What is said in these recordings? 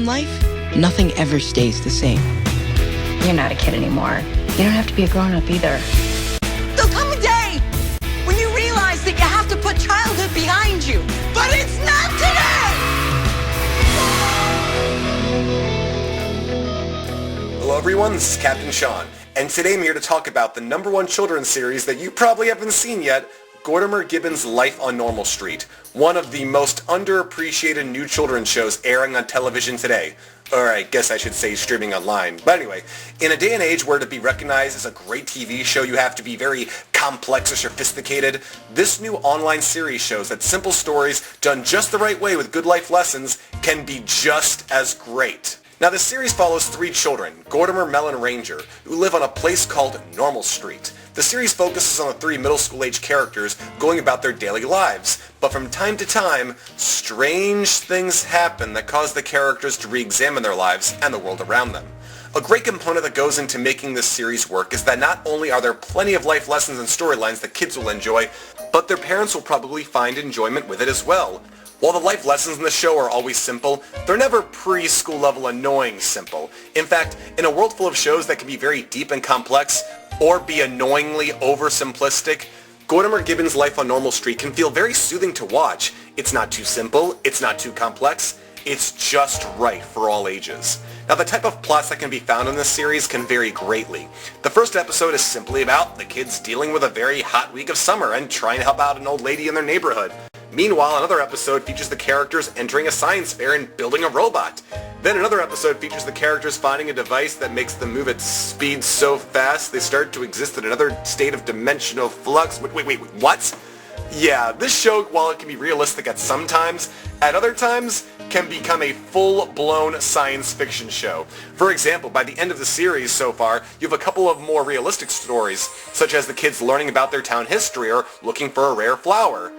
in life, nothing ever stays the same. You're not a kid anymore. You don't have to be a grown-up either. There'll come a day when you realize that you have to put childhood behind you. But it's not today! Hello everyone, this is Captain Sean, and today I'm here to talk about the #1 children's series that you probably haven't seen yet, Gortimer Gibbon's Life on Normal Street, one of the most underappreciated new children's shows airing on television today. Or I guess I should say streaming online. But anyway, in a day and age where to be recognized as a great TV show you have to be very complex or sophisticated, this new online series shows that simple stories done just the right way with good life lessons can be just as great. Now the series follows 3 children, Gortimer, Mel, and Ranger, who live on a place called Normal Street. The series focuses on the 3 middle school age characters going about their daily lives, but from time to time, strange things happen that cause the characters to re-examine their lives and the world around them. A great component that goes into making this series work is that not only are there plenty of life lessons and storylines that kids will enjoy, but their parents will probably find enjoyment with it as well. While the life lessons in the show are always simple, they're never preschool level annoying simple. In fact, in a world full of shows that can be very deep and complex, or be annoyingly oversimplistic, Gortimer Gibbon's Life on Normal Street can feel very soothing to watch. It's not too simple, it's not too complex, it's just right for all ages. Now the type of plots that can be found in this series can vary greatly. The first episode is simply about the kids dealing with a very hot week of summer and trying to help out an old lady in their neighborhood. Meanwhile, another episode features the characters entering a science fair and building a robot. Then another episode features the characters finding a device that makes them move at speed so fast they start to exist in another state of dimensional flux. Wait, what? Yeah, this show, while it can be realistic at some times, at other times can become a full-blown science fiction show. For example, by the end of the series so far, you have a couple of more realistic stories, such as the kids learning about their town history or looking for a rare flower.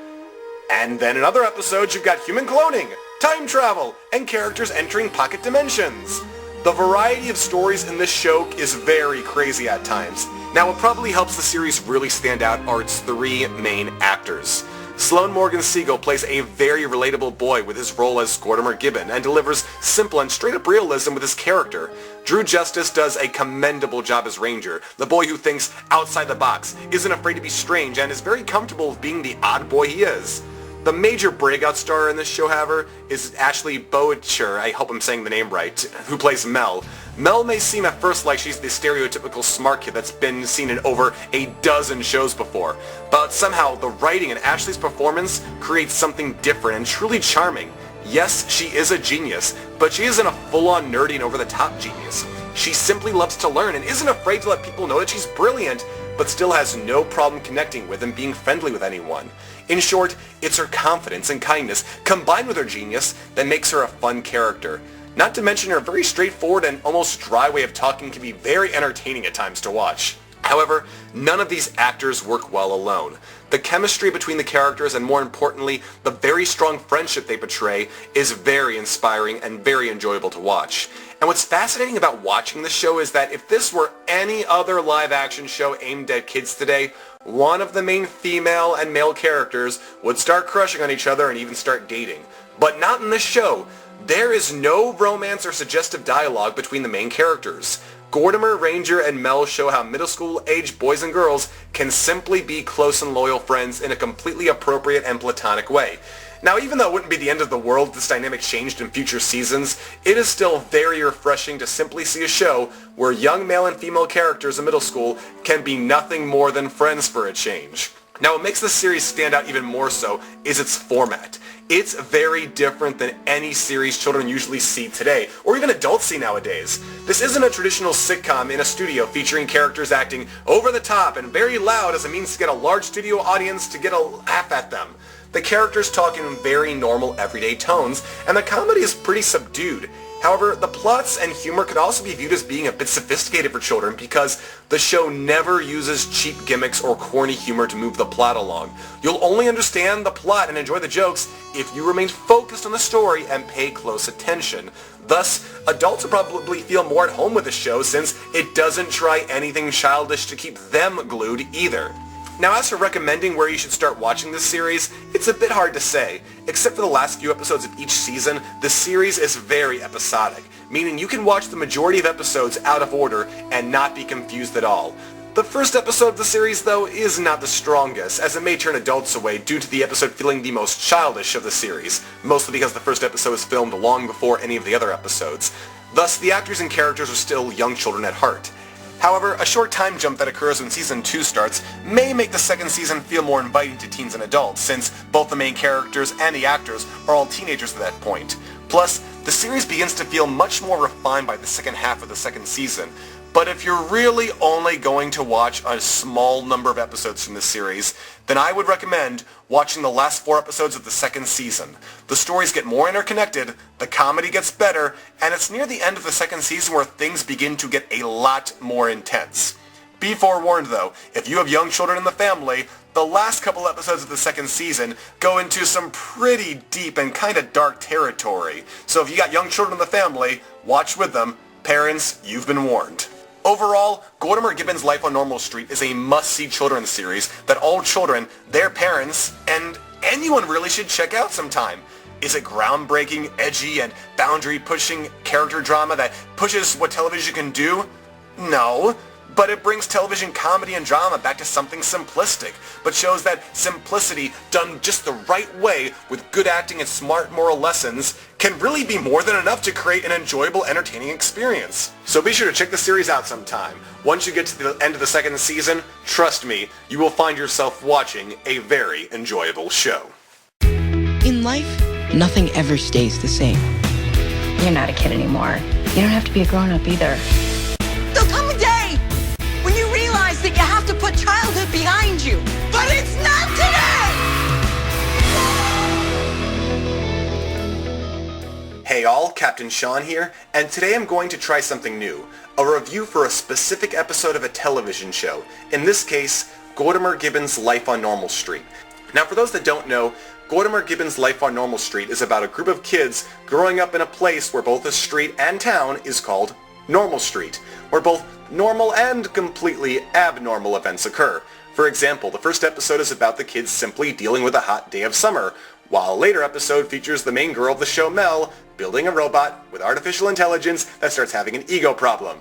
And then in other episodes, you've got human cloning, time travel, and characters entering pocket dimensions. The variety of stories in this show is very crazy at times. Now, what probably helps the series really stand out are its 3 main actors. Sloan Morgan Siegel plays a very relatable boy with his role as Gortimer Gibbon and delivers simple and straight-up realism with his character. Drew Justice does a commendable job as Ranger, the boy who thinks outside the box, isn't afraid to be strange, and is very comfortable with being the odd boy he is. The major breakout star in this show, however, is Ashley Boetcher, I hope I'm saying the name right, who plays Mel. Mel may seem at first like she's the stereotypical smart kid that's been seen in over a dozen shows before, but somehow the writing and Ashley's performance creates something different and truly charming. Yes, she is a genius, but she isn't a full-on nerdy and over-the-top genius. She simply loves to learn and isn't afraid to let people know that she's brilliant, but still has no problem connecting with and being friendly with anyone. In short, it's her confidence and kindness, combined with her genius, that makes her a fun character. Not to mention her very straightforward and almost dry way of talking can be very entertaining at times to watch. However, none of these actors work well alone. The chemistry between the characters and, more importantly, the very strong friendship they portray is very inspiring and very enjoyable to watch. And what's fascinating about watching this show is that if this were any other live-action show aimed at kids today, one of the main female and male characters would start crushing on each other and even start dating. But not in this show. There is no romance or suggestive dialogue between the main characters. Gortimer, Ranger, and Mel show how middle school-aged boys and girls can simply be close and loyal friends in a completely appropriate and platonic way. Now, even though it wouldn't be the end of the world if this dynamic changed in future seasons, it is still very refreshing to simply see a show where young male and female characters in middle school can be nothing more than friends for a change. Now, what makes this series stand out even more so is its format. It's very different than any series children usually see today, or even adults see nowadays. This isn't a traditional sitcom in a studio featuring characters acting over the top and very loud as a means to get a large studio audience to get a laugh at them. The characters talk in very normal, everyday tones, and the comedy is pretty subdued. However, the plots and humor could also be viewed as being a bit sophisticated for children because the show never uses cheap gimmicks or corny humor to move the plot along. You'll only understand the plot and enjoy the jokes if you remain focused on the story and pay close attention. Thus, adults will probably feel more at home with the show since it doesn't try anything childish to keep them glued either. Now, as for recommending where you should start watching this series, It's a bit hard to say. Except for the last few episodes of each season, the series is very episodic, meaning you can watch the majority of episodes out of order and not be confused at all. The first episode of the series, though, is not the strongest, as it may turn adults away due to the episode feeling the most childish of the series, mostly because the first episode was filmed long before any of the other episodes. Thus, the actors and characters are still young children at heart. However, a short time jump that occurs when Season 2 starts may make the second season feel more inviting to teens and adults, since both the main characters and the actors are all teenagers at that point. Plus, the series begins to feel much more refined by the second half of the second season. But if you're really only going to watch a small number of episodes from this series, then I would recommend watching the last 4 episodes of the second season. The stories get more interconnected, the comedy gets better, and it's near the end of the second season where things begin to get a lot more intense. Be forewarned though, if you have young children in the family, the last couple episodes of the second season go into some pretty deep and kind of dark territory. So if you got young children in the family, watch with them. Parents, you've been warned. Overall, Gortimer Gibbon's Life on Normal Street is a must-see children's series that all children, their parents, and anyone really should check out sometime. Is it groundbreaking, edgy, and boundary-pushing character drama that pushes what television can do? No. But it brings television comedy and drama back to something simplistic, but shows that simplicity done just the right way with good acting and smart moral lessons can really be more than enough to create an enjoyable, entertaining experience. So be sure to check the series out sometime. Once you get to the end of the second season, trust me, you will find yourself watching a very enjoyable show. In life, nothing ever stays the same. You're not a kid anymore. You don't have to be a grown-up either. There'll come a day when you realize that you have to put childhood behind you. But it's not today! Hey all, Captain Sean here, and today I'm going to try something new. A review for a specific episode of a television show. In this case, Gortimer Gibbon's Life on Normal Street. Now for those that don't know, Gortimer Gibbon's Life on Normal Street is about a group of kids growing up in a place where both a street and town is called Normal Street, where both normal and completely abnormal events occur. For example, the first episode is about the kids simply dealing with a hot day of summer, while a later episode features the main girl of the show, Mel, building a robot with artificial intelligence that starts having an ego problem.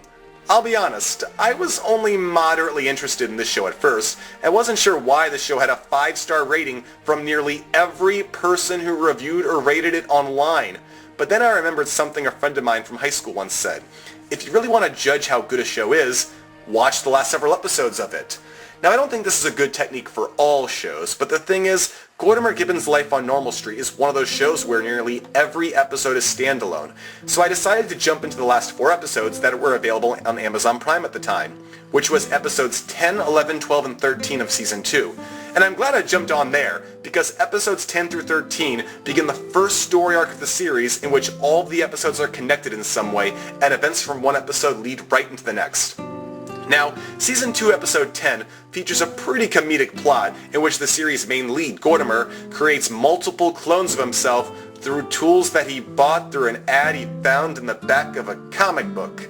I'll be honest, I was only moderately interested in this show at first, and wasn't sure why the show had a 5-star rating from nearly every person who reviewed or rated it online. But then I remembered something a friend of mine from high school once said. If you really want to judge how good a show is, watch the last several episodes of it. Now I don't think this is a good technique for all shows, but the thing is, Gortimer Gibbon's Life on Normal Street is one of those shows where nearly every episode is standalone. So I decided to jump into the last 4 episodes that were available on Amazon Prime at the time, which was episodes 10, 11, 12, and 13 of Season 2. And I'm glad I jumped on there, because episodes 10 through 13 begin the first story arc of the series in which all of the episodes are connected in some way, and events from one episode lead right into the next. Now, Season 2 Episode 10 features a pretty comedic plot in which the series' main lead, Gortimer, creates multiple clones of himself through tools that he bought through an ad he found in the back of a comic book.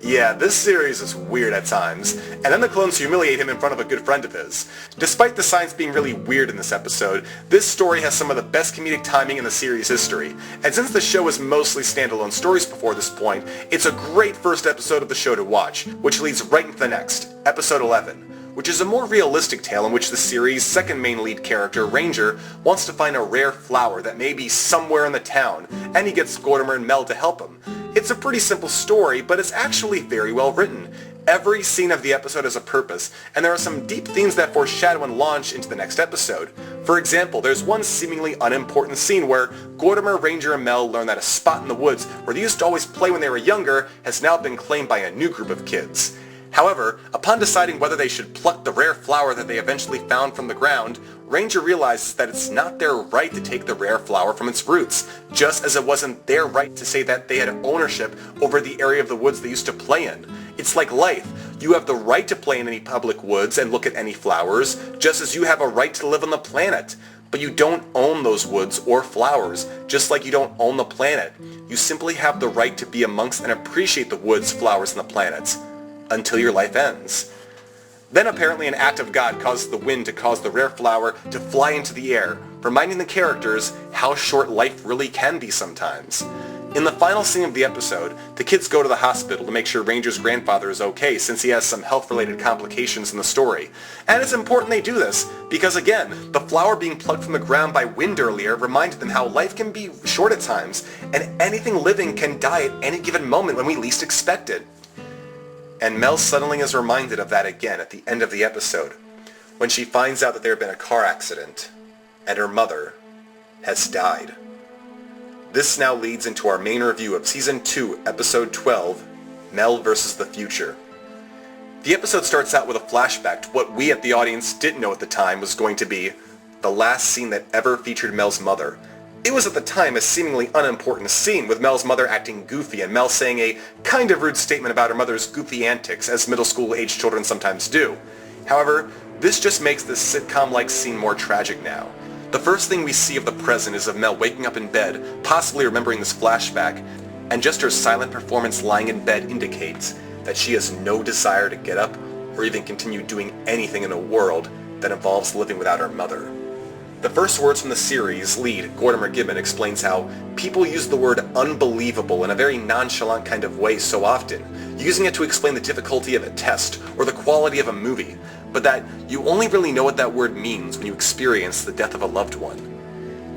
Yeah, this series is weird at times, and then the clones humiliate him in front of a good friend of his. Despite the science being really weird in this episode, this story has some of the best comedic timing in the series' history, and since the show was mostly standalone stories before this point, it's a great first episode of the show to watch, which leads right into the next, Episode 11, which is a more realistic tale in which the series' second main lead character, Ranger, wants to find a rare flower that may be somewhere in the town, and he gets Gortimer and Mel to help him. It's a pretty simple story, but it's actually very well written. Every scene of the episode has a purpose, and there are some deep themes that foreshadow and launch into the next episode. For example, there's one seemingly unimportant scene where Gortimer, Ranger, and Mel learn that a spot in the woods where they used to always play when they were younger has now been claimed by a new group of kids. However, upon deciding whether they should pluck the rare flower that they eventually found from the ground, Ranger realizes that it's not their right to take the rare flower from its roots, just as it wasn't their right to say that they had ownership over the area of the woods they used to play in. It's like life. You have the right to play in any public woods and look at any flowers, just as you have a right to live on the planet. But you don't own those woods or flowers, just like you don't own the planet. You simply have the right to be amongst and appreciate the woods, flowers, and the planets. Until your life ends. Then apparently an act of God causes the wind to cause the rare flower to fly into the air, reminding the characters how short life really can be sometimes. In the final scene of the episode, the kids go to the hospital to make sure Ranger's grandfather is okay since he has some health-related complications in the story. And it's important they do this, because again, the flower being plucked from the ground by wind earlier reminded them how life can be short at times, and anything living can die at any given moment when we least expect it. And Mel suddenly is reminded of that again at the end of the episode, when she finds out that there had been a car accident, and her mother has died. This now leads into our main review of Season 2, Episode 12, Mel vs. the Future. The episode starts out with a flashback to what we at the audience didn't know at the time was going to be the last scene that ever featured Mel's mother. It was at the time a seemingly unimportant scene, with Mel's mother acting goofy and Mel saying a kind of rude statement about her mother's goofy antics, as middle school-aged children sometimes do. However, this just makes this sitcom-like scene more tragic now. The first thing we see of the present is of Mel waking up in bed, possibly remembering this flashback, and just her silent performance lying in bed indicates that she has no desire to get up or even continue doing anything in a world that involves living without her mother. The first words from the series lead, Gortimer Gibbon, explains how people use the word unbelievable in a very nonchalant kind of way so often, using it to explain the difficulty of a test or the quality of a movie, but that you only really know what that word means when you experience the death of a loved one.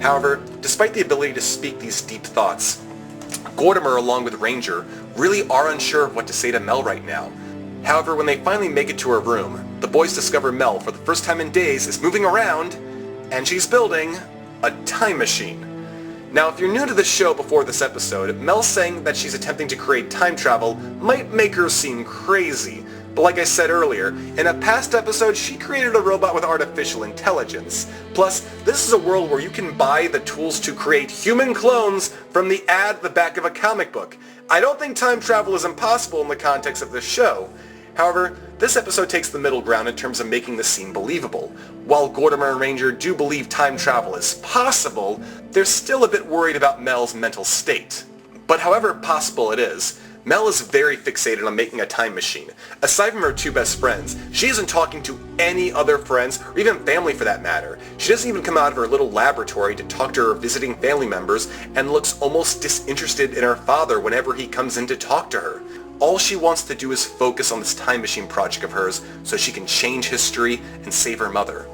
However, despite the ability to speak these deep thoughts, Gortimer along with Ranger really are unsure of what to say to Mel right now. However, when they finally make it to her room, the boys discover Mel, for the first time in days, is moving around, and she's building a time machine. Now, if you're new to the show before this episode, Mel saying that she's attempting to create time travel might make her seem crazy. But like I said earlier, in a past episode, she created a robot with artificial intelligence. Plus, this is a world where you can buy the tools to create human clones from the ad at the back of a comic book. I don't think time travel is impossible in the context of this show. However, this episode takes the middle ground in terms of making the scene believable. While Gortimer and Ranger do believe time travel is possible, they're still a bit worried about Mel's mental state. But however possible it is, Mel is very fixated on making a time machine. Aside from her two best friends, she isn't talking to any other friends, or even family for that matter. She doesn't even come out of her little laboratory to talk to her visiting family members, and looks almost disinterested in her father whenever he comes in to talk to her. All she wants to do is focus on this time machine project of hers so she can change history and save her mother.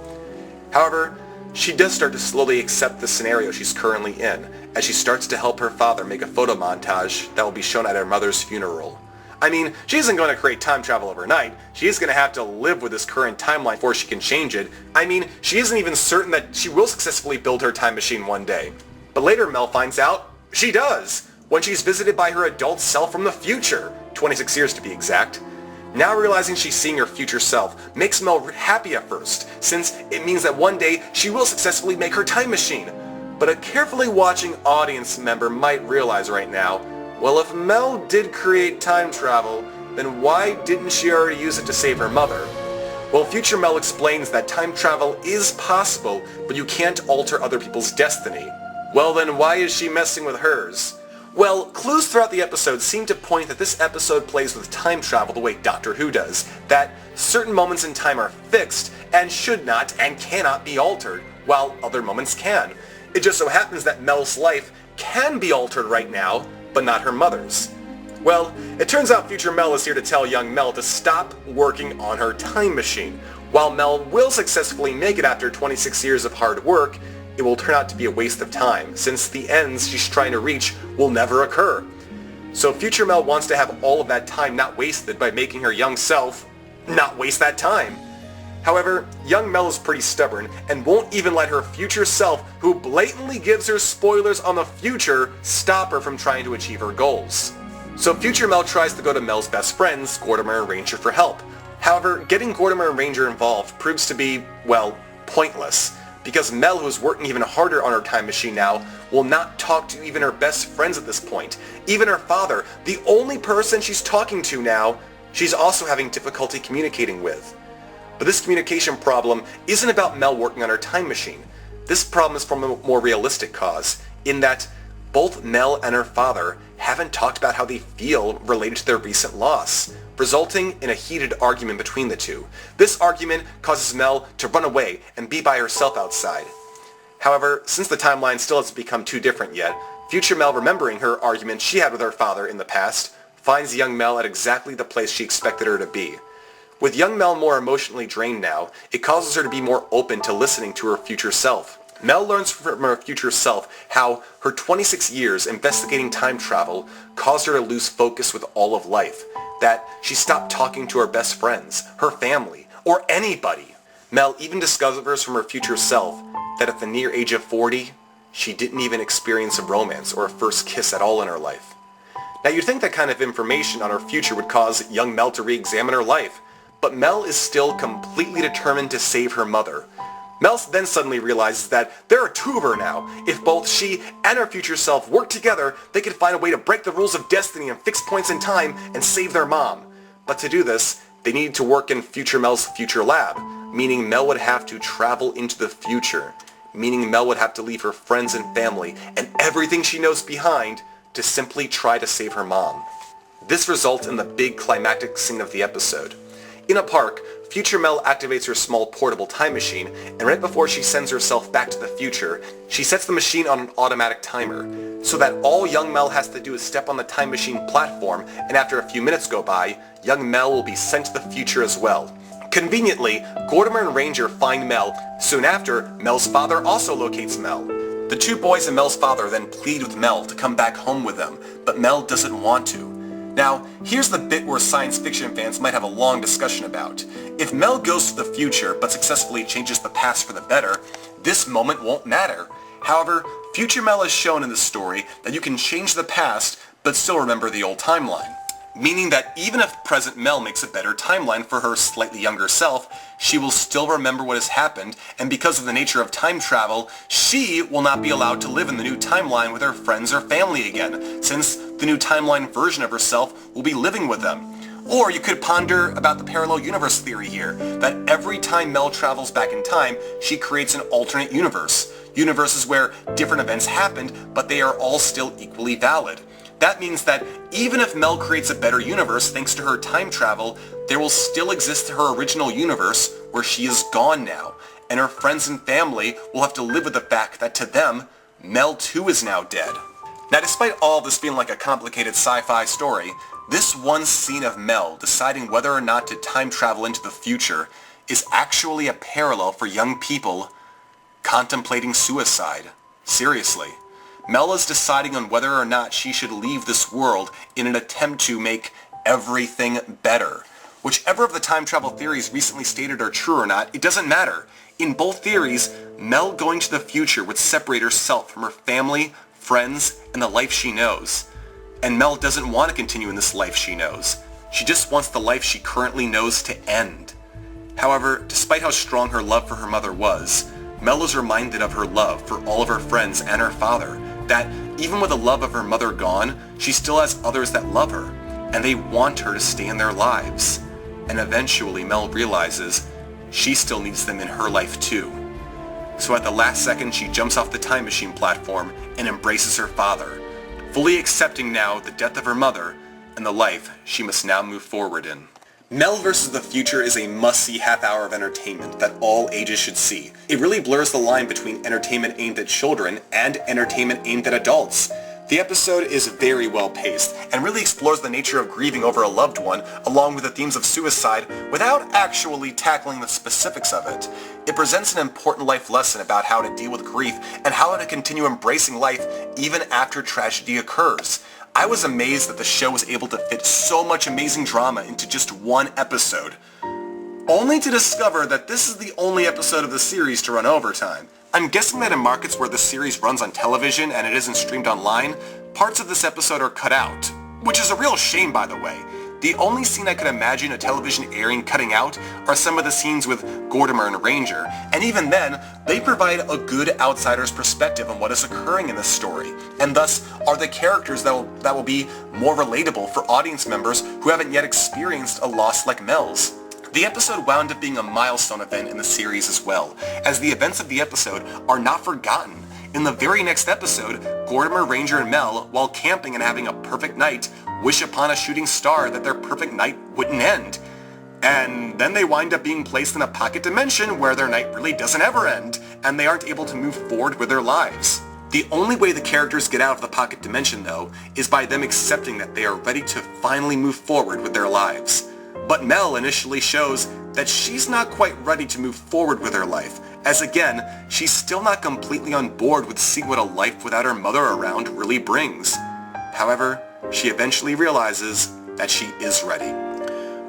However, she does start to slowly accept the scenario she's currently in, as she starts to help her father make a photo montage that will be shown at her mother's funeral. I mean, she isn't going to create time travel overnight. She is going to have to live with this current timeline before she can change it. I mean, she isn't even certain that she will successfully build her time machine one day. But later Mel finds out she does, when she's visited by her adult self from the future, 26 years to be exact. Now realizing she's seeing her future self makes Mel happy at first, since it means that one day she will successfully make her time machine. But a carefully watching audience member might realize right now, well, if Mel did create time travel, then why didn't she already use it to save her mother? Well, future Mel explains that time travel is possible, but you can't alter other people's destiny. Well, then why is she messing with hers? Well, clues throughout the episode seem to point that this episode plays with time travel the way Doctor Who does, that certain moments in time are fixed and should not and cannot be altered, while other moments can. It just so happens that Mel's life can be altered right now, but not her mother's. Well, it turns out future Mel is here to tell young Mel to stop working on her time machine. While Mel will successfully make it after 26 years of hard work, it will turn out to be a waste of time, since the ends she's trying to reach will never occur. So future Mel wants to have all of that time not wasted by making her young self not waste that time. However, young Mel is pretty stubborn and won't even let her future self, who blatantly gives her spoilers on the future, stop her from trying to achieve her goals. So future Mel tries to go to Mel's best friends, Gortimer and Ranger, for help. However, getting Gortimer and Ranger involved proves to be, well, pointless, because Mel, who is working even harder on her time machine now, will not talk to even her best friends at this point. Even her father, the only person she's talking to now, she's also having difficulty communicating with. But this communication problem isn't about Mel working on her time machine. This problem is from a more realistic cause, in that both Mel and her father haven't talked about how they feel related to their recent loss, resulting in a heated argument between the two. This argument causes Mel to run away and be by herself outside. However, since the timeline still hasn't become too different yet, future Mel, remembering her argument she had with her father in the past, finds young Mel at exactly the place she expected her to be. With young Mel more emotionally drained now, it causes her to be more open to listening to her future self. Mel learns from her future self how her 26 years investigating time travel caused her to lose focus with all of life, that she stopped talking to her best friends, her family, or anybody. Mel even discovers from her future self that at the near age of 40, she didn't even experience a romance or a first kiss at all in her life. Now you'd think that kind of information on her future would cause young Mel to re-examine her life, but Mel is still completely determined to save her mother. Mel then suddenly realizes that there are two of her now. If both she and her future self work together, they could find a way to break the rules of destiny and fix points in time and save their mom. But to do this, they needed to work in future Mel's future lab, meaning Mel would have to travel into the future, meaning Mel would have to leave her friends and family and everything she knows behind to simply try to save her mom. This results in the big climactic scene of the episode. In a park, future Mel activates her small portable time machine, and right before she sends herself back to the future, she sets the machine on an automatic timer, so that all young Mel has to do is step on the time machine platform, and after a few minutes go by, young Mel will be sent to the future as well. Conveniently, Gortimer and Ranger find Mel. Soon after, Mel's father also locates Mel. The two boys and Mel's father then plead with Mel to come back home with them, but Mel doesn't want to. Now, here's the bit where science fiction fans might have a long discussion about. If Mel goes to the future but successfully changes the past for the better, this moment won't matter. However, future Mel has shown in the story that you can change the past but still remember the old timeline. Meaning that even if present Mel makes a better timeline for her slightly younger self, she will still remember what has happened, and because of the nature of time travel, she will not be allowed to live in the new timeline with her friends or family again, since the new timeline version of herself will be living with them. Or you could ponder about the parallel universe theory here, that every time Mel travels back in time, she creates an alternate universe. Universes where different events happened, but they are all still equally valid. That means that even if Mel creates a better universe thanks to her time travel, there will still exist her original universe where she is gone now, and her friends and family will have to live with the fact that to them, Mel too is now dead. Now despite all this being like a complicated sci-fi story, this one scene of Mel deciding whether or not to time travel into the future is actually a parallel for young people contemplating suicide. Seriously. Mel is deciding on whether or not she should leave this world in an attempt to make everything better. Whichever of the time travel theories recently stated are true or not, it doesn't matter. In both theories, Mel going to the future would separate herself from her family, friends, and the life she knows. And Mel doesn't want to continue in this life she knows. She just wants the life she currently knows to end. However, despite how strong her love for her mother was, Mel is reminded of her love for all of her friends and her father, that even with the love of her mother gone, she still has others that love her, and they want her to stay in their lives. And eventually Mel realizes she still needs them in her life too. So at the last second she jumps off the time machine platform and embraces her father, fully accepting now the death of her mother and the life she must now move forward in. Mel vs. the Future is a must-see half-hour of entertainment that all ages should see. It really blurs the line between entertainment aimed at children and entertainment aimed at adults. The episode is very well paced and really explores the nature of grieving over a loved one along with the themes of suicide without actually tackling the specifics of it. It presents an important life lesson about how to deal with grief and how to continue embracing life even after tragedy occurs. I was amazed that the show was able to fit so much amazing drama into just one episode, only to discover that this is the only episode of the series to run overtime. I'm guessing that in markets where the series runs on television and it isn't streamed online, parts of this episode are cut out, which is a real shame, by the way. The only scene I could imagine a television airing cutting out are some of the scenes with Gortimer and Ranger, and even then, they provide a good outsider's perspective on what is occurring in this story, and thus are the characters that will be more relatable for audience members who haven't yet experienced a loss like Mel's. The episode wound up being a milestone event in the series as well, as the events of the episode are not forgotten. In the very next episode, Gortimer, Ranger, and Mel, while camping and having a perfect night, wish upon a shooting star that their perfect night wouldn't end. And then they wind up being placed in a pocket dimension where their night really doesn't ever end, and they aren't able to move forward with their lives. The only way the characters get out of the pocket dimension, though, is by them accepting that they are ready to finally move forward with their lives. But Mel initially shows that she's not quite ready to move forward with her life, as again, she's still not completely on board with seeing what a life without her mother around really brings. However, she eventually realizes that she is ready.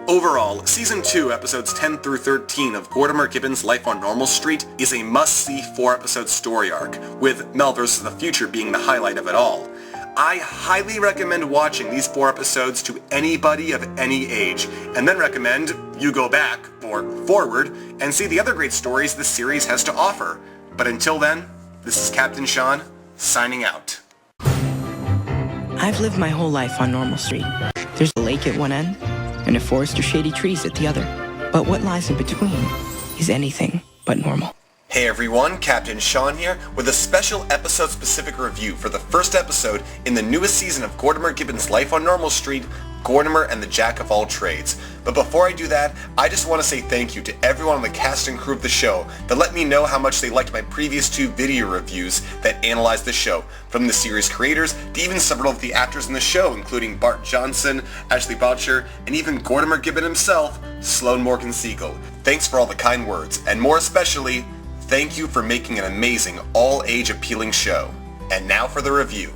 Overall, Season 2, Episodes 10 through 13 of Gortimer Gibbon's Life on Normal Street is a must-see 4-episode story arc, with Mel vs. the Future being the highlight of it all. I highly recommend watching these 4 episodes to anybody of any age, and then recommend you go back, or forward, and see the other great stories the series has to offer. But until then, this is Captain Sean, signing out. I've lived my whole life on Normal Street. There's a lake at one end, and a forest of shady trees at the other. But what lies in between is anything but normal. Hey everyone, Captain Sean here with a special episode-specific review for the first episode in the newest season of Gortimer Gibbon's Life on Normal Street, Gortimer and the Jack of All Trades. But before I do that, I just want to say thank you to everyone on the cast and crew of the show that let me know how much they liked my previous 2 video reviews that analyzed the show, from the series creators to even several of the actors in the show, including Bart Johnson, Ashley Boucher, and even Gortimer Gibbon himself, Sloan Morgan Siegel. Thanks for all the kind words, and more especially, thank you for making an amazing, all-age appealing show. And now for the review.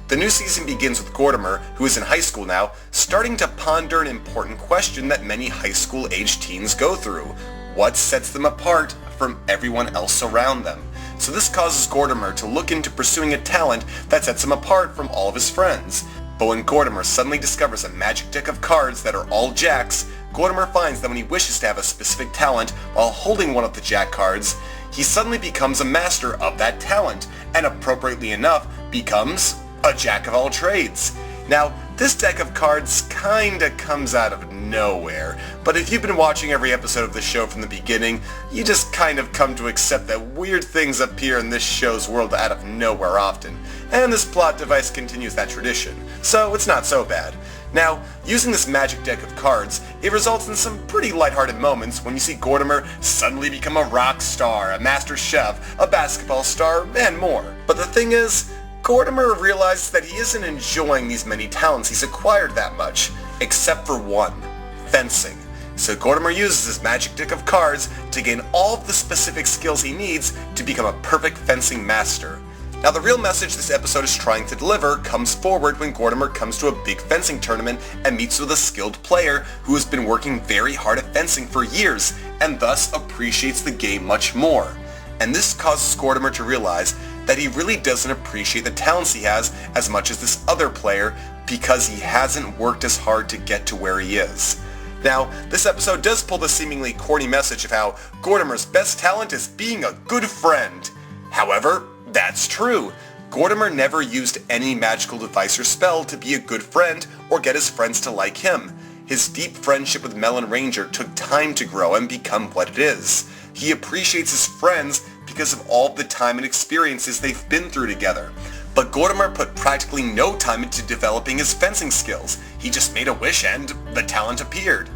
The new season begins with Gortimer, who is in high school now, starting to ponder an important question that many high school-aged teens go through. What sets them apart from everyone else around them? So this causes Gortimer to look into pursuing a talent that sets him apart from all of his friends. But when Gortimer suddenly discovers a magic deck of cards that are all jacks, Gortimer finds that when he wishes to have a specific talent while holding one of the jack cards, he suddenly becomes a master of that talent, and appropriately enough, becomes a jack of all trades. Now, this deck of cards kinda comes out of nowhere, but if you've been watching every episode of the show from the beginning, you just kind of come to accept that weird things appear in this show's world out of nowhere often, and this plot device continues that tradition, so it's not so bad. Now, using this magic deck of cards, it results in some pretty lighthearted moments when you see Gortimer suddenly become a rock star, a master chef, a basketball star, and more. But the thing is, Gortimer realizes that he isn't enjoying these many talents he's acquired that much, except for one, fencing. So Gortimer uses his magic deck of cards to gain all of the specific skills he needs to become a perfect fencing master. Now the real message this episode is trying to deliver comes forward when Gortimer comes to a big fencing tournament and meets with a skilled player who has been working very hard at fencing for years and thus appreciates the game much more. And this causes Gortimer to realize that he really doesn't appreciate the talents he has as much as this other player because he hasn't worked as hard to get to where he is. Now, this episode does pull the seemingly corny message of how Gortimer's best talent is being a good friend. However, that's true. Gortimer never used any magical device or spell to be a good friend or get his friends to like him. His deep friendship with Mel and Ranger took time to grow and become what it is. He appreciates his friends because of all the time and experiences they've been through together. But Gortimer put practically no time into developing his fencing skills. He just made a wish and the talent appeared.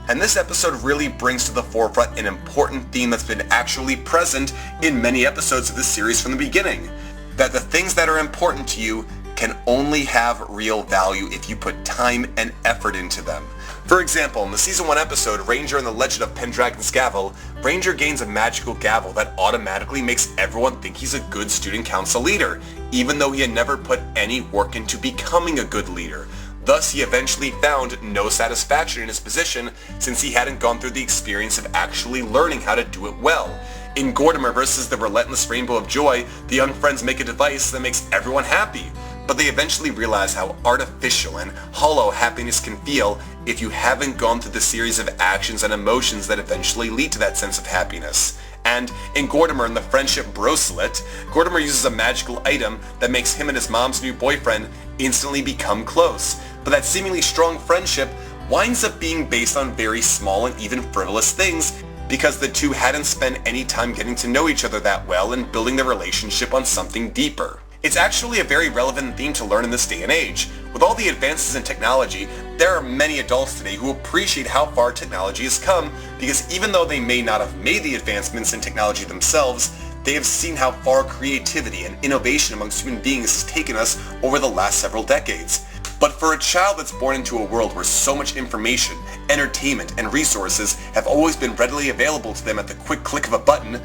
And this episode really brings to the forefront an important theme that's been actually present in many episodes of this series from the beginning. That the things that are important to you can only have real value if you put time and effort into them. For example, in the Season 1 episode, Ranger and the Legend of Pendragon's Gavel, Ranger gains a magical gavel that automatically makes everyone think he's a good student council leader, even though he had never put any work into becoming a good leader. Thus, he eventually found no satisfaction in his position since he hadn't gone through the experience of actually learning how to do it well. In Gortimer vs. the Relentless Rainbow of Joy, the young friends make a device that makes everyone happy, but they eventually realize how artificial and hollow happiness can feel if you haven't gone through the series of actions and emotions that eventually lead to that sense of happiness. And in Gortimer and the Friendship Bracelet, Gortimer uses a magical item that makes him and his mom's new boyfriend instantly become close. But that seemingly strong friendship winds up being based on very small and even frivolous things because the two hadn't spent any time getting to know each other that well and building their relationship on something deeper. It's actually a very relevant theme to learn in this day and age. With all the advances in technology, there are many adults today who appreciate how far technology has come because even though they may not have made the advancements in technology themselves, they have seen how far creativity and innovation amongst human beings has taken us over the last several decades. But for a child that's born into a world where so much information, entertainment, and resources have always been readily available to them at the quick click of a button,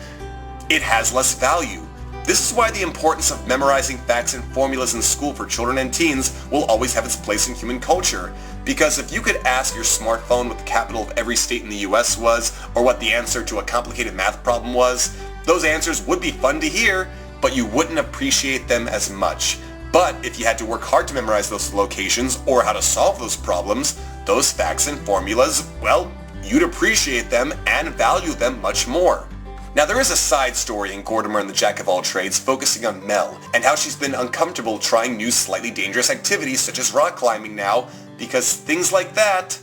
it has less value. This is why the importance of memorizing facts and formulas in school for children and teens will always have its place in human culture. Because if you could ask your smartphone what the capital of every state in the US was, or what the answer to a complicated math problem was, those answers would be fun to hear, but you wouldn't appreciate them as much. But if you had to work hard to memorize those locations or how to solve those problems, those facts and formulas, well, you'd appreciate them and value them much more. Now there is a side story in Gortimer and the Jack of All Trades focusing on Mel and how she's been uncomfortable trying new slightly dangerous activities such as rock climbing now because things like that,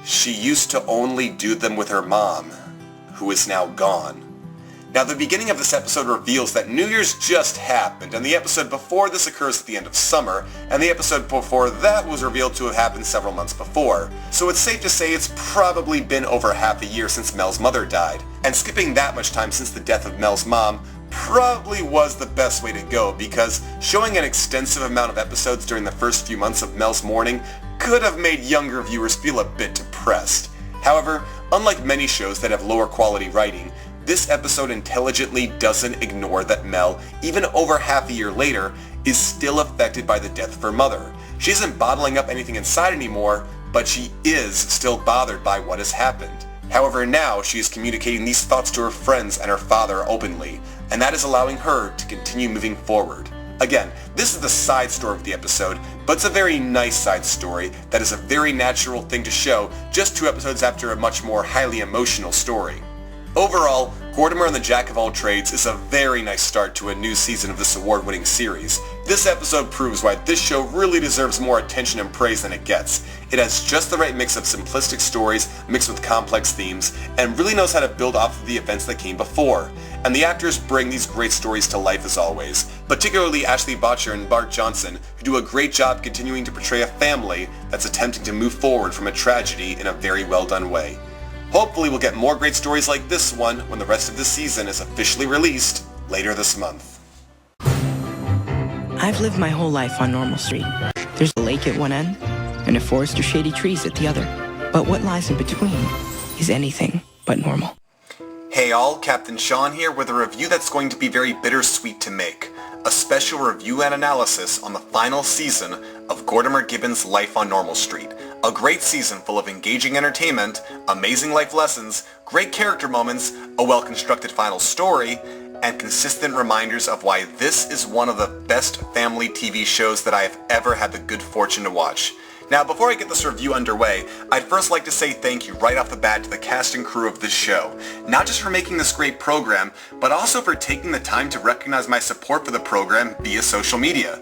she used to only do them with her mom, who is now gone. Now the beginning of this episode reveals that New Year's just happened, and the episode before this occurs at the end of summer, and the episode before that was revealed to have happened several months before. So it's safe to say it's probably been over half a year since Mel's mother died, and skipping that much time since the death of Mel's mom probably was the best way to go because showing an extensive amount of episodes during the first few months of Mel's mourning could have made younger viewers feel a bit depressed. However, unlike many shows that have lower quality writing, this episode intelligently doesn't ignore that Mel, even over half a year later, is still affected by the death of her mother. She isn't bottling up anything inside anymore, but she is still bothered by what has happened. However, now she is communicating these thoughts to her friends and her father openly, and that is allowing her to continue moving forward. Again, this is the side story of the episode, but it's a very nice side story that is a very natural thing to show just 2 episodes after a much more highly emotional story. Overall, Gortimer and the Jack of All Trades is a very nice start to a new season of this award-winning series. This episode proves why this show really deserves more attention and praise than it gets. It has just the right mix of simplistic stories mixed with complex themes, and really knows how to build off of the events that came before. And the actors bring these great stories to life as always, particularly Ashley Botcher and Bart Johnson, who do a great job continuing to portray a family that's attempting to move forward from a tragedy in a very well done way. Hopefully we'll get more great stories like this one when the rest of the season is officially released later this month. I've lived my whole life on Normal Street. There's a lake at one end and a forest of shady trees at the other. But what lies in between is anything but normal. Hey all, Captain Sean here with a review that's going to be very bittersweet to make. A special review and analysis on the final season of Gortimer Gibbon's Life on Normal Street. A great season full of engaging entertainment, amazing life lessons, great character moments, a well-constructed final story, and consistent reminders of why this is one of the best family TV shows that I have ever had the good fortune to watch. Now, before I get this review underway, I'd first like to say thank you right off the bat to the cast and crew of this show. Not just for making this great program, but also for taking the time to recognize my support for the program via social media.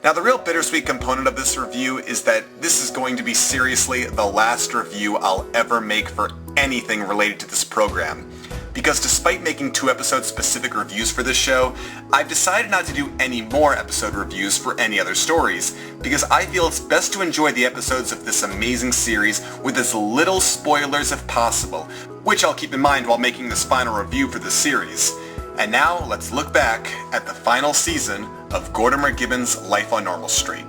Now, the real bittersweet component of this review is that this is going to be seriously the last review I'll ever make for anything related to this program. Because despite making 2 episode-specific reviews for this show, I've decided not to do any more episode reviews for any other stories, because I feel it's best to enjoy the episodes of this amazing series with as little spoilers as possible, which I'll keep in mind while making this final review for the series. And now, let's look back at the final season of Gortimer Gibbon's Life on Normal Street.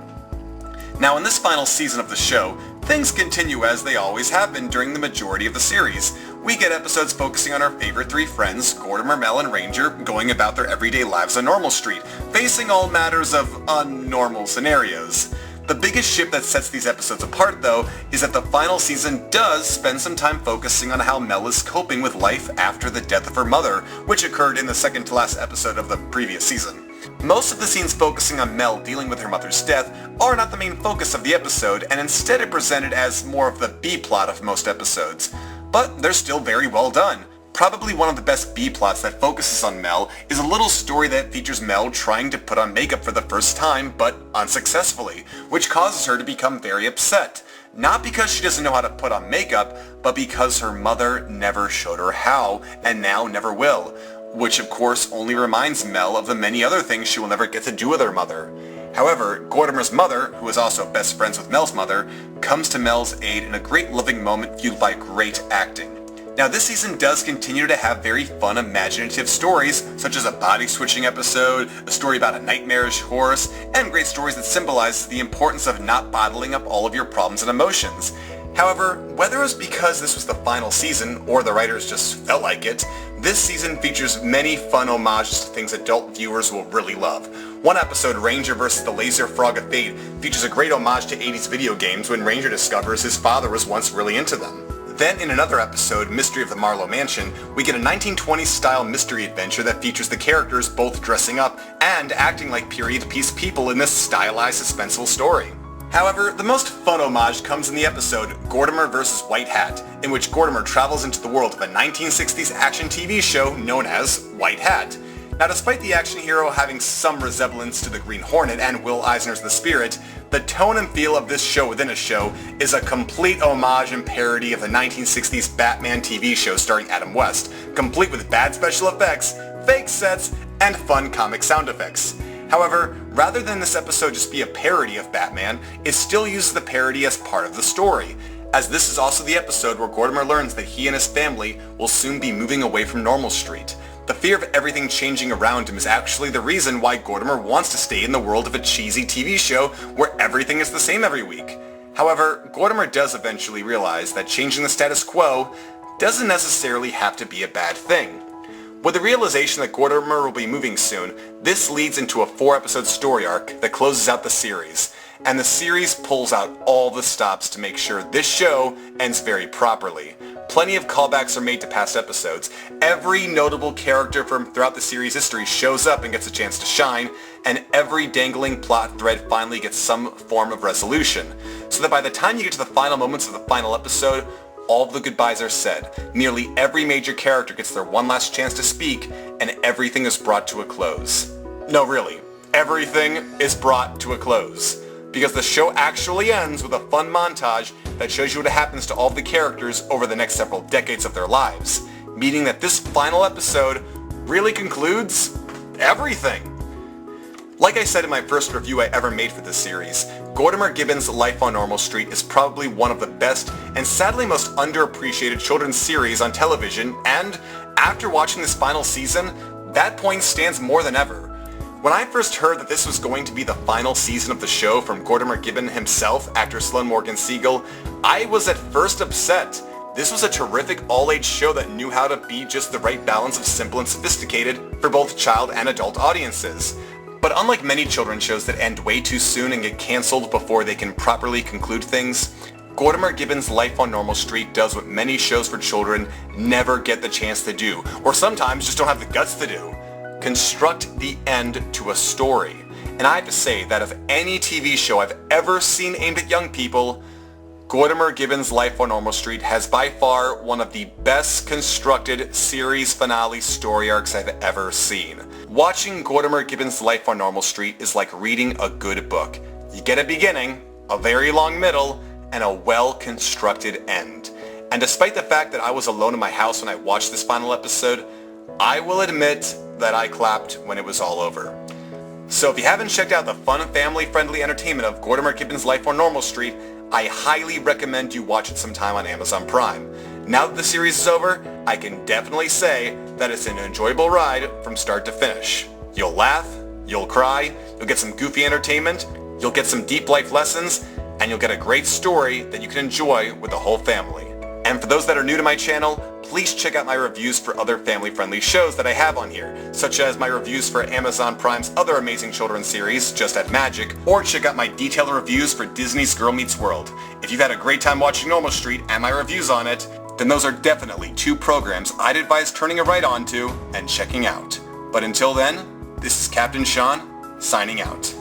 Now, in this final season of the show, things continue as they always have been during the majority of the series. We get episodes focusing on our favorite 3 friends, Gortimer, Mel, and Ranger, going about their everyday lives on Normal Street, facing all matters of unnormal scenarios. The biggest shift that sets these episodes apart, though, is that the final season does spend some time focusing on how Mel is coping with life after the death of her mother, which occurred in the second-to-last episode of the previous season. Most of the scenes focusing on Mel dealing with her mother's death are not the main focus of the episode, and instead are presented as more of the B-plot of most episodes. But they're still very well done. Probably one of the best B-plots that focuses on Mel is a little story that features Mel trying to put on makeup for the first time, but unsuccessfully, which causes her to become very upset. Not because she doesn't know how to put on makeup, but because her mother never showed her how, and now never will. which of course only reminds Mel of the many other things she will never get to do with her mother. However, Gortimer's mother, who is also best friends with Mel's mother, comes to Mel's aid in a great loving moment fueled by great acting. Now this season does continue to have very fun imaginative stories, such as a body switching episode, a story about a nightmarish horse, and great stories that symbolize the importance of not bottling up all of your problems and emotions. However, whether it was because this was the final season, or the writers just felt like it, this season features many fun homages to things adult viewers will really love. One episode, Ranger vs. the Laser Frog of Fate, features a great homage to 80s video games when Ranger discovers his father was once really into them. Then in another episode, Mystery of the Marlowe Mansion, we get a 1920s style mystery adventure that features the characters both dressing up and acting like period piece people in this stylized, suspenseful story. However, the most fun homage comes in the episode Gortimer vs. White Hat, in which Gortimer travels into the world of a 1960s action TV show known as White Hat. Now despite the action hero having some resemblance to the Green Hornet and Will Eisner's The Spirit, the tone and feel of this show within a show is a complete homage and parody of the 1960s Batman TV show starring Adam West, complete with bad special effects, fake sets, and fun comic sound effects. However, rather than this episode just be a parody of Batman, it still uses the parody as part of the story, as this is also the episode where Gortimer learns that he and his family will soon be moving away from Normal Street. The fear of everything changing around him is actually the reason why Gortimer wants to stay in the world of a cheesy TV show where everything is the same every week. However, Gortimer does eventually realize that changing the status quo doesn't necessarily have to be a bad thing. With the realization that Gortimer will be moving soon, this leads into a 4-episode story arc that closes out the series, and the series pulls out all the stops to make sure this show ends very properly. Plenty of callbacks are made to past episodes. Every notable character from throughout the series' history shows up and gets a chance to shine, and every dangling plot thread finally gets some form of resolution, so that by the time you get to the final moments of the final episode, all of the goodbyes are said, nearly every major character gets their one last chance to speak, and everything is brought to a close. No, really, everything is brought to a close. Because the show actually ends with a fun montage that shows you what happens to all of the characters over the next several decades of their lives, meaning that this final episode really concludes everything. Like I said in my first review I ever made for this series, Gortimer Gibbon's Life on Normal Street is probably one of the best and sadly most underappreciated children's series on television, and after watching this final season, that point stands more than ever. When I first heard that this was going to be the final season of the show from Gortimer Gibbon himself, actor Sloan Morgan Siegel, I was at first upset. This was a terrific all-age show that knew how to be just the right balance of simple and sophisticated for both child and adult audiences. But unlike many children's shows that end way too soon and get cancelled before they can properly conclude things, Gortimer Gibbon's Life on Normal Street does what many shows for children never get the chance to do, or sometimes just don't have the guts to do. Construct the end to a story. And I have to say that of any TV show I've ever seen aimed at young people, Gortimer Gibbon's Life on Normal Street has by far one of the best constructed series finale story arcs I've ever seen. Watching Gortimer Gibbon's Life on Normal Street is like reading a good book. You get a beginning, a very long middle, and a well-constructed end. And despite the fact that I was alone in my house when I watched this final episode, I will admit that I clapped when it was all over. So if you haven't checked out the fun and family-friendly entertainment of Gortimer Gibbon's Life on Normal Street, I highly recommend you watch it sometime on Amazon Prime. Now that the series is over, I can definitely say that it's an enjoyable ride from start to finish. You'll laugh, you'll cry, you'll get some goofy entertainment, you'll get some deep life lessons, and you'll get a great story that you can enjoy with the whole family. And for those that are new to my channel, please check out my reviews for other family-friendly shows that I have on here, such as my reviews for Amazon Prime's other amazing children's series, Just Add Magic, or check out my detailed reviews for Disney's Girl Meets World. If you've had a great time watching Normal Street and my reviews on it, then those are definitely 2 programs I'd advise turning a right on to and checking out. But until then, this is Captain Sean, signing out.